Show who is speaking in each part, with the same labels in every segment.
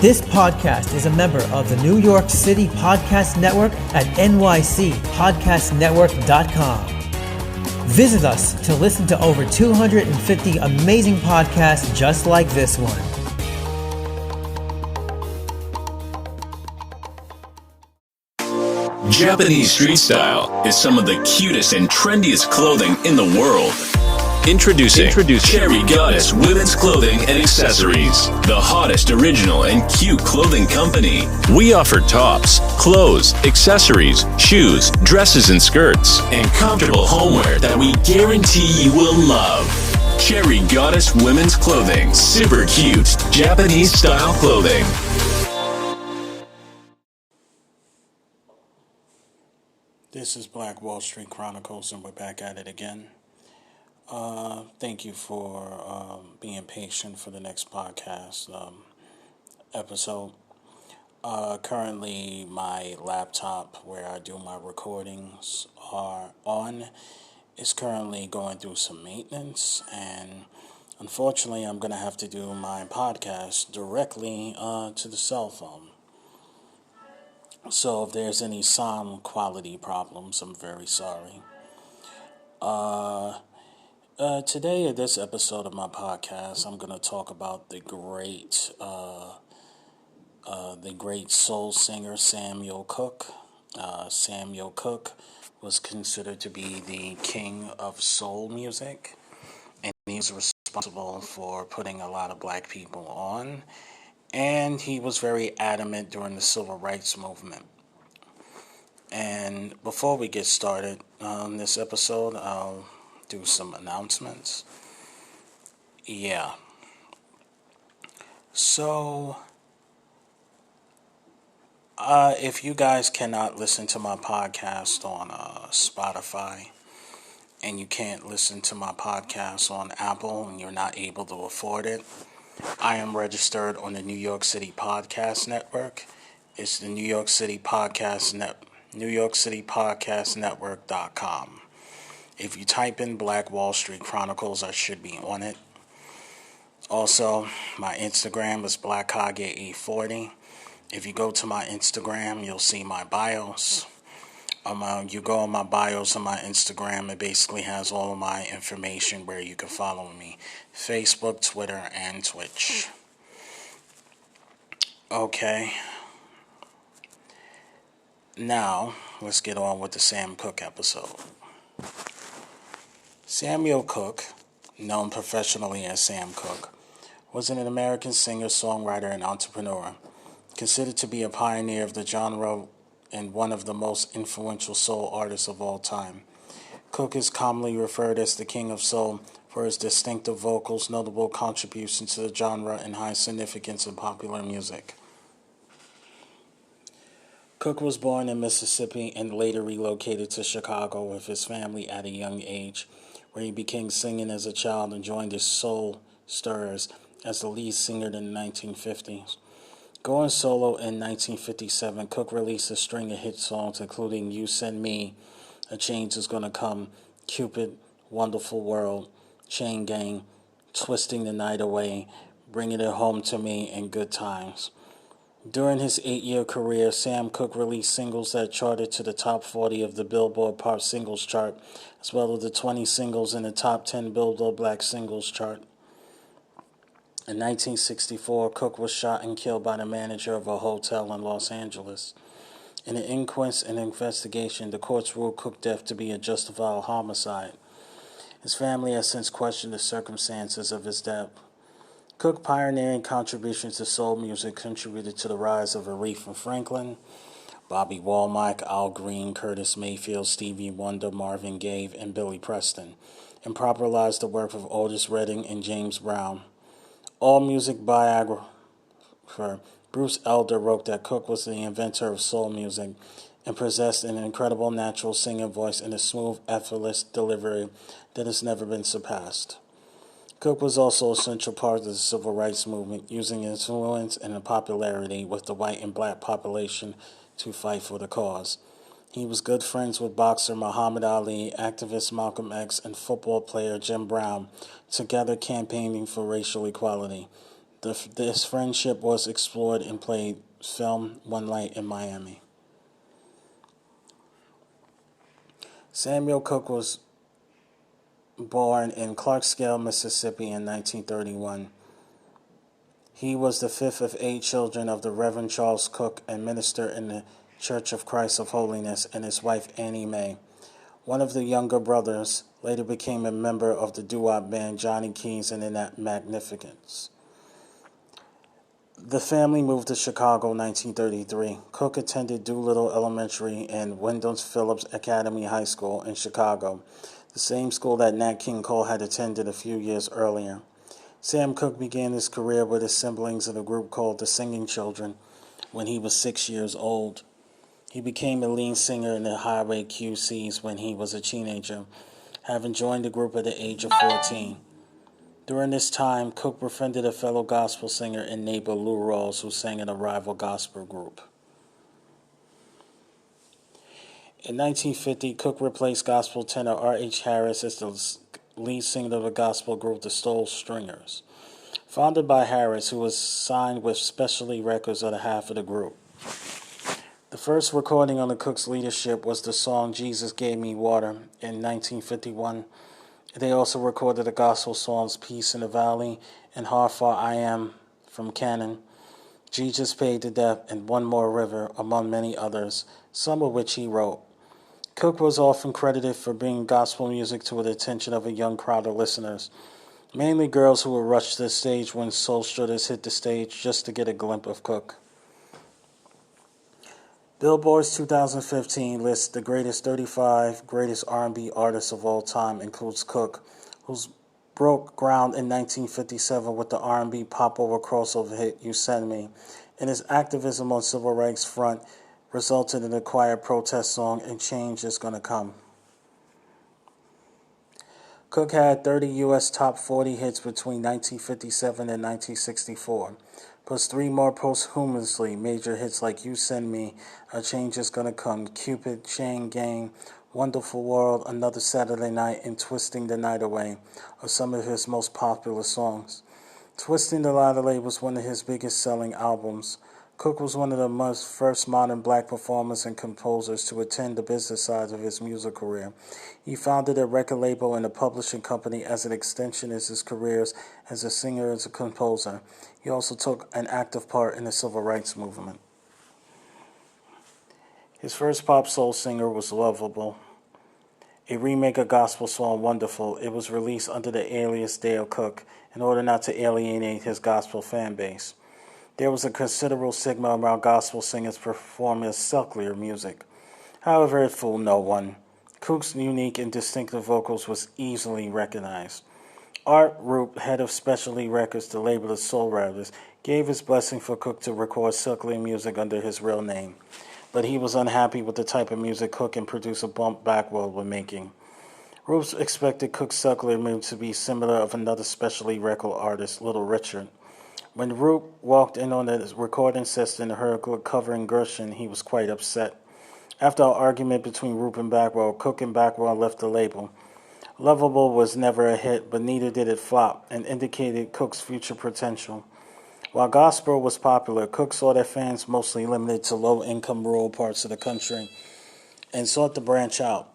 Speaker 1: This podcast is a member of the New York City Podcast Network at nycpodcastnetwork.com. Visit us to listen to over 250 amazing podcasts just like this one.
Speaker 2: Japanese street style is some of the cutest and trendiest clothing in the world. Introducing Cherry Goddess Women's Clothing and Accessories, the hottest original and cute clothing company. We offer tops, clothes, accessories, shoes, dresses and skirts, and comfortable homeware that we guarantee you will love. Cherry Goddess Women's Clothing, super cute Japanese style clothing.
Speaker 3: This is Black Wall Street Chronicles, and we're back at it again. Thank you for being patient for the next podcast episode. Currently, my laptop where I do my recordings is currently going through some maintenance, and unfortunately, I'm going to have to do my podcast directly to the cell phone. So if there's any sound quality problems, I'm very sorry. Today, in this episode of my podcast, I'm going to talk about the great soul singer Samuel Cooke. Samuel Cooke was considered to be the king of soul music, and he was responsible for putting a lot of black people on, and he was very adamant during the civil rights movement. And before we get started on this episode, I'll do some announcements. So, if you guys cannot listen to my podcast on Spotify, and you can't listen to my podcast on Apple, and you're not able to afford it, I am registered on the New York City Podcast Network. It's the New York City Podcast Network.com. If you type in Black Wall Street Chronicles, I should be on it. Also, my Instagram is BlackHage840. If you go to my Instagram, you'll see my bios. You go on my bios on my Instagram, it basically has all of my information where you can follow me. Facebook, Twitter, and Twitch. Okay. Now, let's get on with the Sam Cooke episode. Samuel Cooke, known professionally as Sam Cooke, was an American singer, songwriter, and entrepreneur, considered to be a pioneer of the genre and one of the most influential soul artists of all time. Cooke is commonly referred as the King of Soul for his distinctive vocals, notable contributions to the genre, and high significance in popular music. Cooke was born in Mississippi and later relocated to Chicago with his family at a young age, where he began singing as a child and joined the Soul Stirrers as the lead singer in the 1950s. Going solo in 1957, Cooke released a string of hit songs including You Send Me, A Change Is Gonna Come, Cupid, Wonderful World, Chain Gang, Twisting the Night Away, Bringing It Home to Me, and Good Times. During his 8-year career, Sam Cooke released singles that charted to the top 40 of the Billboard Pop Singles Chart, as well as the 20 singles in the top 10 Billboard Black Singles Chart. In 1964, Cooke was shot and killed by the manager of a hotel in Los Angeles. In an inquest and investigation, the courts ruled Cooke's death to be a justifiable homicide. His family has since questioned the circumstances of his death. Cooke's pioneering contributions to soul music contributed to the rise of Aretha Franklin, Bobby Womack, Al Green, Curtis Mayfield, Stevie Wonder, Marvin Gaye, and Billy Preston, and popularized the work of Otis Redding and James Brown. AllMusic biographer Bruce Elder wrote that Cooke was the inventor of soul music and possessed an incredible natural singing voice and a smooth, effortless delivery that has never been surpassed. Cooke was also a central part of the civil rights movement, using influence and popularity with the white and black population to fight for the cause. He was good friends with boxer Muhammad Ali, activist Malcolm X, and football player Jim Brown, together campaigning for racial equality. This friendship was explored and played film one night in Miami. Samuel Cooke was born in Clarksville, Mississippi in 1931. He was the fifth of 8 children of the Reverend Charles Cooke, a minister in the Church of Christ of Holiness, and his wife Annie Mae. One of the younger brothers later became a member of the doo-wop band Johnny Keys and the Magnificents. The family moved to Chicago in 1933. Cooke attended Doolittle Elementary and Wendell Phillips Academy High School in Chicago, the same school that Nat King Cole had attended a few years earlier. Sam Cooke began his career with his siblings in a group called the Singing Children when he was 6 years old. He became a lead singer in the Highway QCs when he was a teenager, having joined the group at the age of 14. During this time, Cooke befriended a fellow gospel singer and neighbor Lou Rawls, who sang in a rival gospel group. In 1950, Cooke replaced gospel tenor R.H. Harris as the lead singer of the gospel group the Soul Stringers, founded by Harris, who was signed with Specialty Records on behalf of the group. The first recording under Cooke's leadership was the song Jesus Gave Me Water in 1951. They also recorded the gospel songs Peace in the Valley and How Far I Am from Canaan, Jesus Paid the Debt, and One More River, among many others, some of which he wrote. Cooke was often credited for bringing gospel music to the attention of a young crowd of listeners, mainly girls who would rush to the stage when soulstrutters hit the stage just to get a glimpse of Cooke. Billboard's 2015 list, the greatest 35 greatest R&B artists of all time, includes Cooke, who broke ground in 1957 with the R&B pop-over crossover hit You Send Me, and his activism on civil rights front resulted in the quiet protest song And Change Is Gonna Come. Cooke had 30 U.S. top 40 hits between 1957 and 1964. Plus 3 more posthumously major hits like You Send Me, A Change Is Gonna Come, Cupid, Chain Gang, Wonderful World, Another Saturday Night, and Twisting the Night Away are some of his most popular songs. Twisting the Night Away was one of his biggest selling albums. Cooke was one of the first modern black performers and composers to attend the business side of his music career. He founded a record label and a publishing company as an extension of his careers as a singer and as a composer. He also took an active part in the civil rights movement. His first pop soul singer was Lovable, a remake of gospel song Wonderful. It was released under the alias Dale Cooke in order not to alienate his gospel fan base. There was a considerable stigma around gospel singers performing secular music. However, it fooled no one. Cooke's unique and distinctive vocals was easily recognized. Art Roop, head of Specialty Records, the label of Soul Riders, gave his blessing for Cooke to record secular music under his real name, but he was unhappy with the type of music Cooke and producer Bump Backwell were making. Roop expected Cooke's secular music to be similar of another Specialty record artist, Little Richard. When Roop walked in on the recording session and heard Cooke covering Gershwin, he was quite upset. After an argument between Roop and Backwell, Cooke and Backwell left the label. Lovable was never a hit, but neither did it flop, and indicated Cooke's future potential. While gospel was popular, Cooke saw their fans mostly limited to low-income rural parts of the country and sought to branch out.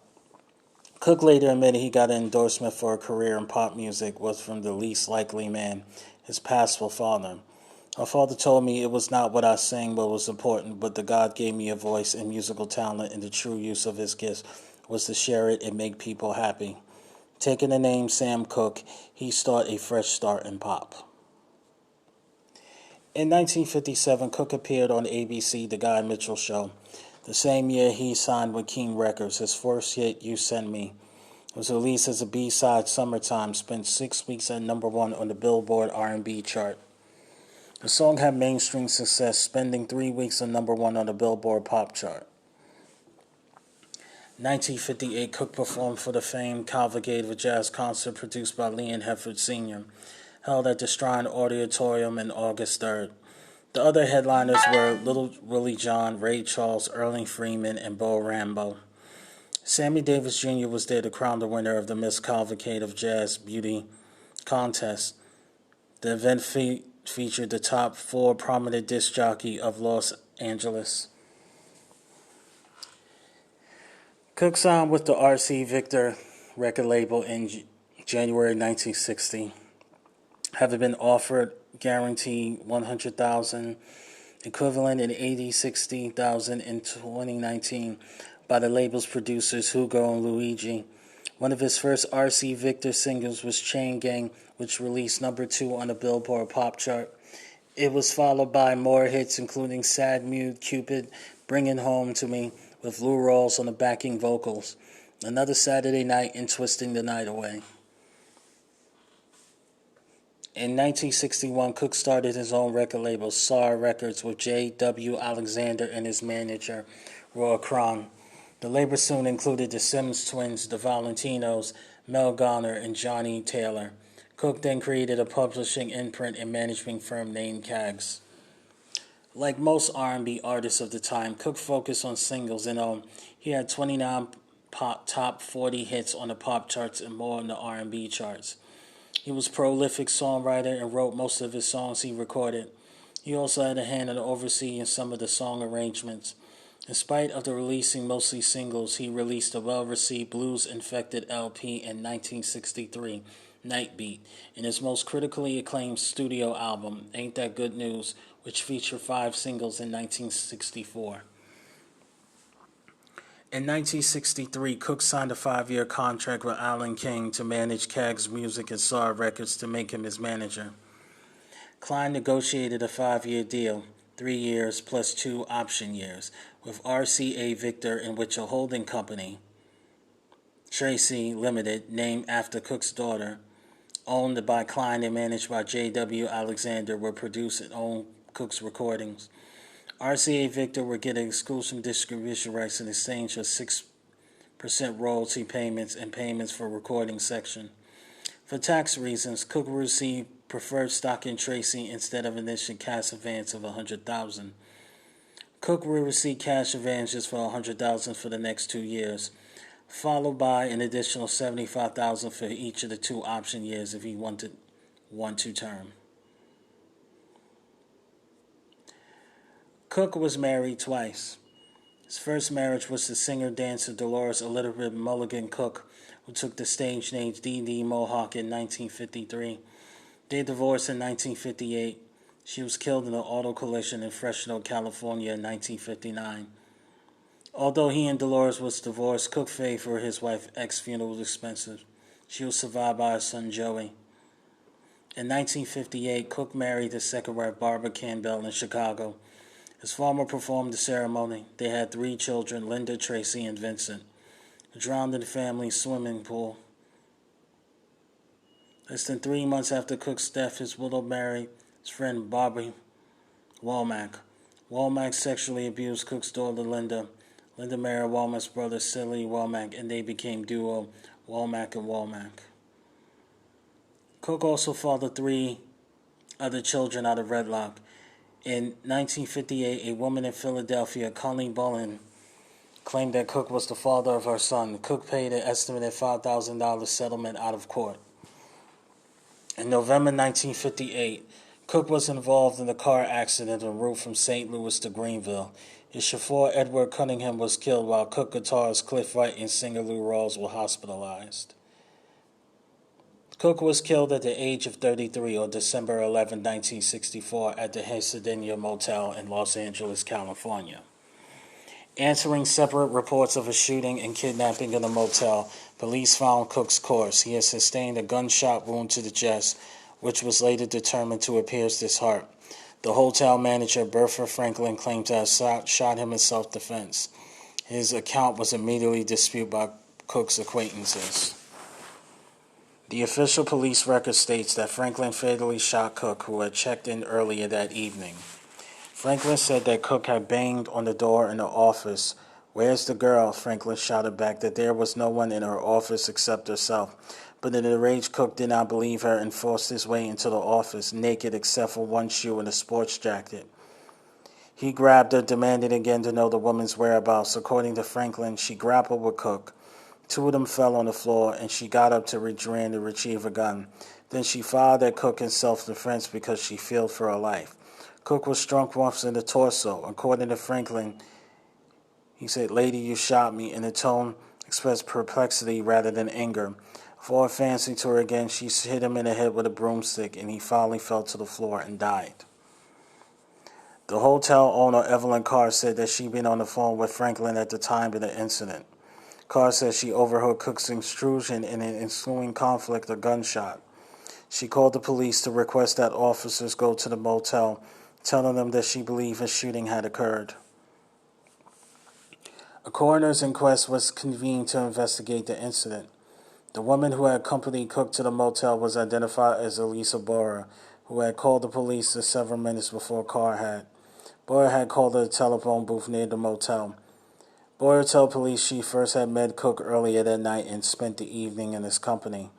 Speaker 3: Cooke later admitted he got an endorsement for a career in pop music was from the least likely man, his pastoral father. My father told me it was not what I sang what was important, but that God gave me a voice and musical talent, and the true use of his gifts was to share it and make people happy. Taking the name Sam Cooke, he started a fresh start in pop. In 1957, Cooke appeared on ABC The Guy Mitchell Show. The same year, he signed with King Records. His first hit, You Send Me, was released as a B-side Summertime, spent 6 weeks at number 1 on the Billboard R&B chart. The song had mainstream success, spending 3 weeks at number 1 on the Billboard Pop chart. 1958, Cooke performed for the famed Cavalcade of a Jazz concert produced by Leon Hefford Sr., held at the Strine Auditorium on August 3rd. The other headliners were Little Willie John, Ray Charles, Erling Freeman, and Bo Rambo. Sammy Davis Jr. was there to crown the winner of the Miss Cavalcade of Jazz Beauty contest. The event featured the top 4 prominent disc jockey of Los Angeles. Cooke signed with the R.C. Victor record label in January 1960, having been offered guaranteed $100,000, equivalent in $60,000 in 2019, by the label's producers Hugo and Luigi. One of his first R.C. Victor singles was Chain Gang, which released number 2 on the Billboard pop chart. It was followed by more hits including Sad Mood, Cupid, Bringing Home to Me, with Lou Rawls on the backing vocals, Another Saturday Night, and Twisting the Night Away. In 1961, Cooke started his own record label, SAR Records, with J.W. Alexander and his manager, Roy Cron. The label soon included the Sims twins, the Valentinos, Mel Garner, and Johnny Taylor. Cooke then created a publishing imprint and management firm named Kaggs. Like most R&B artists of the time, Cooke focused on singles, and he had 29 top 40 hits on the pop charts and more on the R&B charts. He was a prolific songwriter and wrote most of his songs he recorded. He also had a hand in overseeing some of the song arrangements. In spite of the releasing mostly singles, he released a well-received blues-infected LP in 1963, Nightbeat, and his most critically acclaimed studio album, Ain't That Good News, which featured 5 singles in 1964. In 1963, Cooke signed a 5-year contract with Alan King to manage Kaggs Music and SAR Records to make him his manager. Klein negotiated a 5-year deal, 3 years plus 2 option years, with RCA Victor, in which a holding company, Tracy Limited, named after Cooke's daughter, owned by Klein and managed by J.W. Alexander, would produce and own Cooke's recordings. RCA Victor would get exclusive distribution rights in exchange for 6% royalty payments and payments for recording section. For tax reasons, Cooke received preferred stock in Tracy instead of initial cash advance of $100,000. Cooke will receive cash advances for $100,000 for the next 2 years, followed by an additional $75,000 for each of the 2 option years if he wanted 1-2 term. Cooke was married twice. His first marriage was to singer-dancer Dolores Elizabeth Mulligan Cooke, who took the stage name Dee Dee Mohawk in 1953. They divorced in 1958. She was killed in an auto collision in Fresno, California in 1959. Although he and Dolores was divorced, Cooke paid for his wife's ex-funeral expenses. She was survived by her son Joey. In 1958, Cooke married his second wife Barbara Campbell in Chicago. His father performed the ceremony. They had 3 children, Linda, Tracy, and Vincent, who drowned in the family's swimming pool. Less than 3 months after Cooke's death, his widow married his friend Bobby Womack. Womack sexually abused Cooke's daughter Linda. Linda married Womack's brother Silly Womack, and they became duo Womack and Womack. Cooke also fathered 3 other children out of wedlock. In 1958, a woman in Philadelphia, Colleen Bullen, claimed that Cooke was the father of her son. Cooke paid an estimated $5,000 settlement out of court. In November 1958, Cooke was involved in a car accident en route from St. Louis to Greenville. His chauffeur, Edward Cunningham, was killed while Cooke guitarist Cliff Wright and singer Lou Rawls were hospitalized. Cooke was killed at the age of 33 on December 11, 1964, at the Hacienda Motel in Los Angeles, California. Answering separate reports of a shooting and kidnapping in the motel, police found Cooke's corpse. He had sustained a gunshot wound to the chest, which was later determined to have pierced his heart. The hotel manager, Bertha Franklin, claimed to have shot him in self-defense. His account was immediately disputed by Cooke's acquaintances. The official police record states that Franklin fatally shot Cooke, who had checked in earlier that evening. Franklin said that Cooke had banged on the door in the office. "Where's the girl?" Franklin shouted back that there was no one in her office except herself. But in a rage, Cooke did not believe her and forced his way into the office, naked except for one shoe and a sports jacket. He grabbed her, demanding again to know the woman's whereabouts. According to Franklin, she grappled with Cooke, Two of them fell on the floor, and she got up to ran to retrieve a gun. Then she fired at Cooke in self-defense because she feared for her life. Cooke was struck once in the torso. According to Franklin, he said, "Lady, you shot me," and the tone expressed perplexity rather than anger. For advancing to her again, she hit him in the head with a broomstick, and he finally fell to the floor and died. The hotel owner, Evelyn Carr, said that she'd been on the phone with Franklin at the time of the incident. Carr says she overheard Cooke's intrusion and an ensuing conflict, a gunshot. She called the police to request that officers go to the motel, telling them that she believed a shooting had occurred. A coroner's inquest was convened to investigate the incident. The woman who had accompanied Cooke to the motel was identified as Elisa Boyer, who had called the police several minutes before Carr had. Boyer had called at a telephone booth near the motel. Boyer told police she first had met Cooke earlier that night and spent the evening in his company.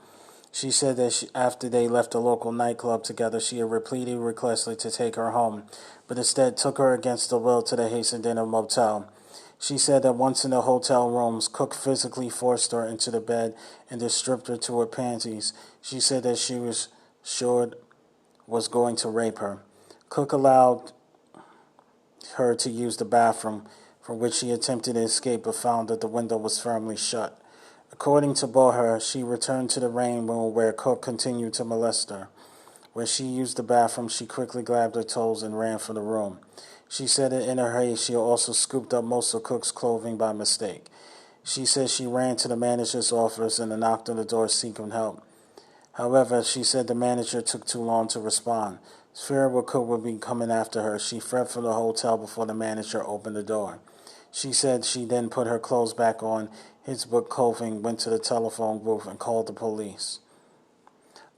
Speaker 3: She said that after they left the local nightclub together, she had repeatedly requested to take her home, but instead took her against her will to the Hacienda Motel. She said that once in the hotel rooms, Cooke physically forced her into the bed and then stripped her to her panties. She said that she was sure was going to rape her. Cooke allowed her to use the bathroom, from which she attempted to escape but found that the window was firmly shut. According to Boher, she returned to the rain room where Cooke continued to molest her. When she used the bathroom, she quickly grabbed her toes and ran from the room. She said that in her haste, she also scooped up most of Cooke's clothing by mistake. She said she ran to the manager's office and knocked on the door seeking help. However, she said the manager took too long to respond. Fearing Cooke would be coming after her, she fled from the hotel before the manager opened the door. She said she then put her clothes back on, his book clothing, went to the telephone booth, and called the police.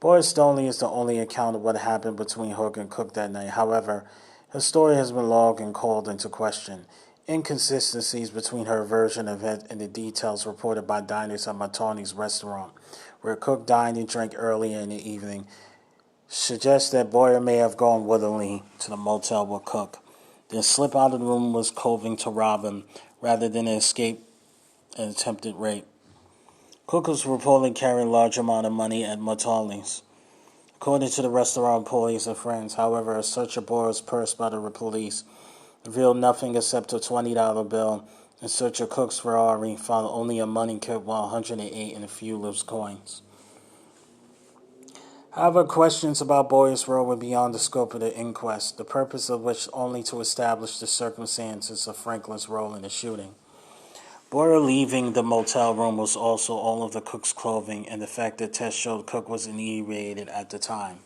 Speaker 3: Boris Stoney is the only account of what happened between Hook and Cooke that night. However, her story has been logged and called into question. Inconsistencies between her version of it and the details reported by diners at Matoni's restaurant, where Cooke dined and drank earlier in the evening, suggests that Boyer may have gone willingly to the motel with Cooke, then slip out of the room with clothing to rob him, rather than escape an attempted rape. Cooke was reportedly carrying a large amount of money at Matoni's. According to the restaurant employees and friends, however, a search of Boyer's purse by the police revealed nothing except a $20 bill. In search of Cooke's Ferrari, found only a money kit, while 108 and a few loose coins. However, questions about Boyer's role were beyond the scope of the inquest, the purpose of which only to establish the circumstances of Franklin's role in the shooting. Boyer leaving the motel room was also all of the Cooke's clothing, and the fact that tests showed Cooke was inebriated at the time,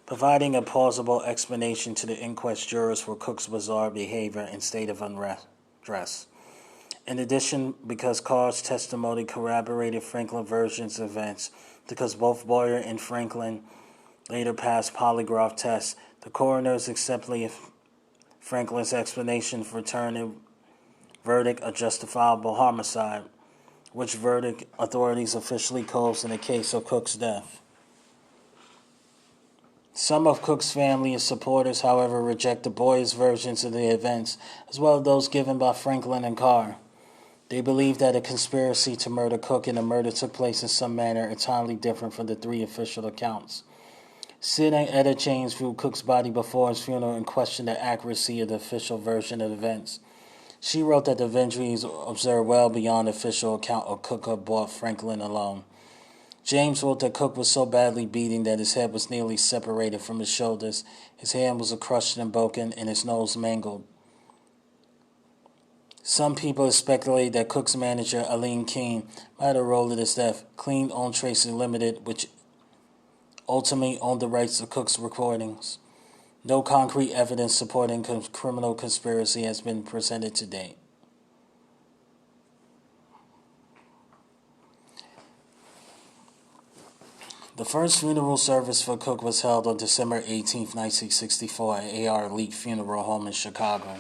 Speaker 3: providing a plausible explanation to the inquest jurors for Cooke's bizarre behavior and state of undress. In addition, because Carr's testimony corroborated Franklin's versions of events, because both Boyer and Franklin later passed polygraph tests, the coroners accepted Franklin's explanation for turning verdict a justifiable homicide, which verdict authorities officially closed in the case of Cooke's death. Some of Cooke's family and supporters, however, rejected Boyer's versions of the events, as well as those given by Franklin and Carr. They believe that a conspiracy to murder Cooke and the murder took place in some manner entirely different from the three official accounts. Sid and Etta James viewed Cooke's body before his funeral and questioned the accuracy of the official version of events. She wrote that the injuries observed well beyond the official account of Cooke aboard Franklin alone. James wrote that Cooke was so badly beaten that his head was nearly separated from his shoulders, his hand was crushed and broken, and his nose mangled. Some people speculate that Cooke's manager, Aline Keene, might have rolled at his death. Keene owned Tracy Limited, which ultimately owned the rights to Cooke's recordings. No concrete evidence supporting criminal conspiracy has been presented to date. The first funeral service for Cooke was held on December 18, 1964 at A.R. Leak Funeral Home in Chicago.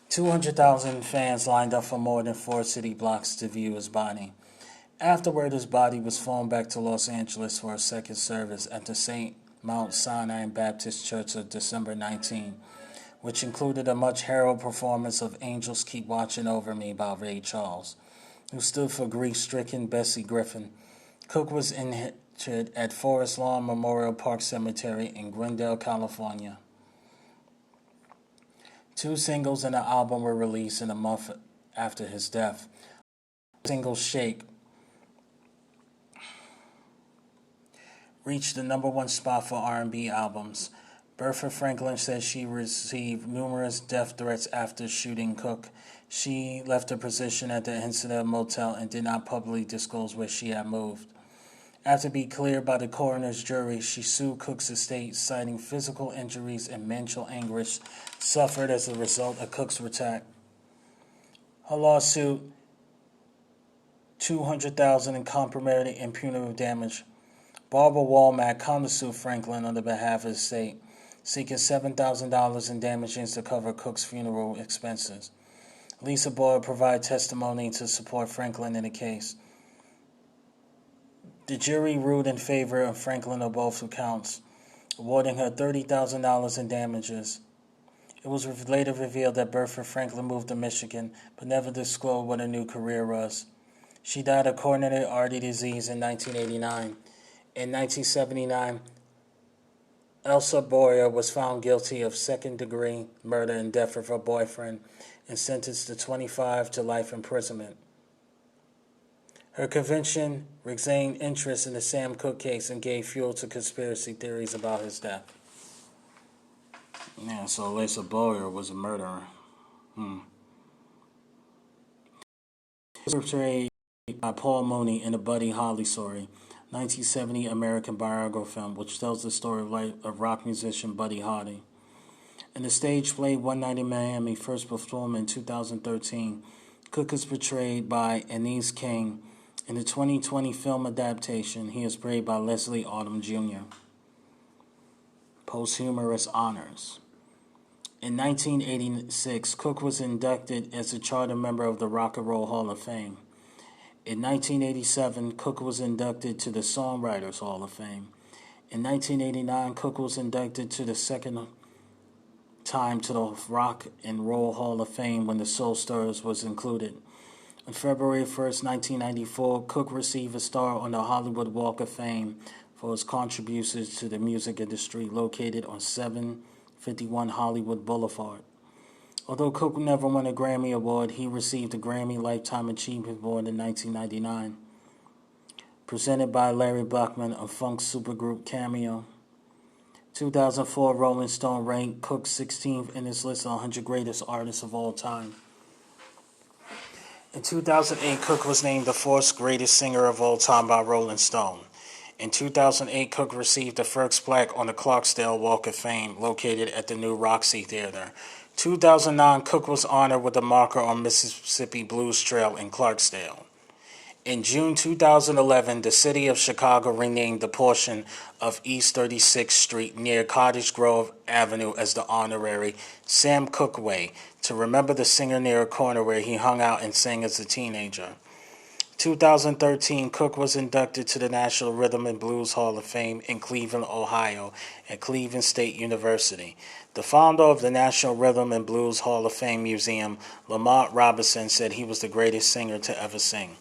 Speaker 3: 200,000 fans lined up for more than 4 city blocks to view his body. Afterward, his body was flown back to Los Angeles for a second service at the St. Mount Sinai Baptist Church on December 19, which included a much heralded performance of Angels Keep Watching Over Me by Ray Charles. who stood for grief-stricken Bessie Griffin. Cooke was interred at Forest Lawn Memorial Park Cemetery in Glendale, California. 2 singles and an album were released in a month after his death. The single "Shake" reached the #1 spot for R&B albums. Bertha Franklin says she received numerous death threats after shooting Cooke. She left her position at the Incident Motel and did not publicly disclose where she had moved. After being cleared by the coroner's jury, she sued Cooke's estate, citing physical injuries and mental anguish suffered as a result of Cooke's attack. Her lawsuit, $200,000 in compromising and punitive damage. Barbara Walmack countersued Franklin on the behalf of the estate, seeking $7,000 in damages to cover Cooke's funeral expenses. Lisa Boyd provided testimony to support Franklin in the case. The jury ruled in favor of Franklin on both accounts, awarding her $30,000 in damages. It was later revealed that Bertha Franklin moved to Michigan, but never disclosed what her new career was. She died of coronary artery disease in 1989. In 1979, Elsa Boyer was found guilty of second-degree murder and death of her boyfriend and sentenced to 25 to life imprisonment. Her conviction regained interest in the Sam Cooke case and gave fuel to conspiracy theories about his death. Yeah, so Elsa Boyer was a murderer. Portrayed by Paul Mooney in the Buddy Holly story, 1970 American biography film, which tells the story of life of rock musician Buddy Holly. In the stage play One Night in Miami, first performed in 2013, Cooke is portrayed by Anise King. In the 2020 film adaptation, he is played by Leslie Odom Jr. Posthumous honors. In 1986, Cooke was inducted as a charter member of the Rock and Roll Hall of Fame. In 1987, Cooke was inducted to the Songwriters Hall of Fame. In 1989, Cooke was inducted to the second time to the Rock and Roll Hall of Fame when the Soul Stirrers was included. On February 1st, 1994, Cooke received a star on the Hollywood Walk of Fame for his contributions to the music industry, located on 751 Hollywood Boulevard. Although Cooke never won a Grammy Award, he received a Grammy Lifetime Achievement Award in 1999, presented by Larry Buckman of funk supergroup Cameo. 2004 Rolling Stone ranked Cooke 16th in its list of 100 greatest artists of all time. In 2008, Cooke was named the 4th greatest singer of all time by Rolling Stone. In 2008, Cooke received the first plaque on the Clarksdale Walk of Fame, located at the new Roxy Theater. 2009, Cooke was honored with a marker on Mississippi Blues Trail in Clarksdale. In June 2011, the city of Chicago renamed the portion of East 36th Street near Cottage Grove Avenue as the honorary Sam Cooke Way to remember the singer near a corner where he hung out and sang as a teenager. 2013, Cooke was inducted to the National Rhythm and Blues Hall of Fame in Cleveland, Ohio, at Cleveland State University. The founder of the National Rhythm and Blues Hall of Fame Museum, Lamont Robinson, said he was the greatest singer to ever sing.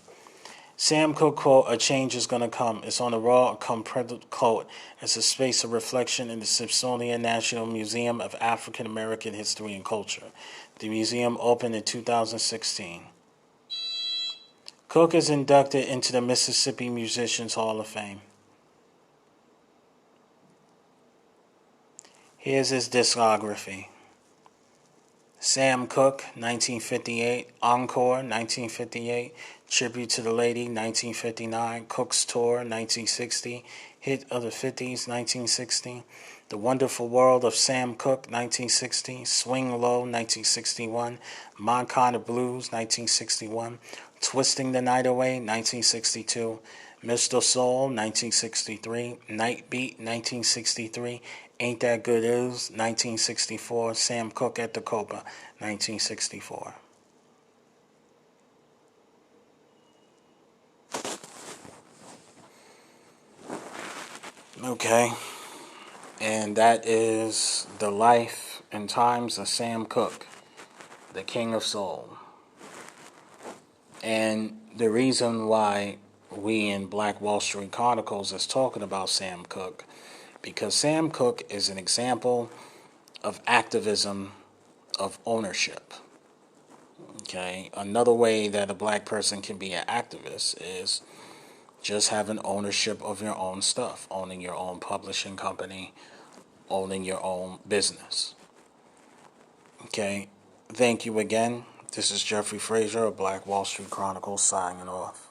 Speaker 3: Sam Cooke quote, "A change is going to come. It's on the raw compressed quote as a space of reflection in the Smithsonian National Museum of African American History and Culture. The museum opened in 2016. Cooke is inducted into the Mississippi Musicians Hall of Fame. Here's his discography. Sam Cooke, 1958. Encore, 1958. Tribute to the Lady, 1959. Cooke's Tour, 1960. Hit of the 50s, 1960. The Wonderful World of Sam Cooke, 1960. Swing Low, 1961. My Kind of Blues, 1961. Twisting the Night Away, 1962. Mr. Soul, 1963. Night Beat, 1963. Ain't That Good News, 1964. Sam Cooke at the Copa, 1964. Okay, and that is the life and times of Sam Cooke, the King of Soul. And the reason why we in Black Wall Street Chronicles is talking about Sam Cooke, because Sam Cooke is an example of activism of ownership. Okay, another way that a black person can be an activist is just having ownership of your own stuff, owning your own publishing company, owning your own business. Okay, thank you again. This is Jeffrey Frazier of Black Wall Street Chronicles signing off.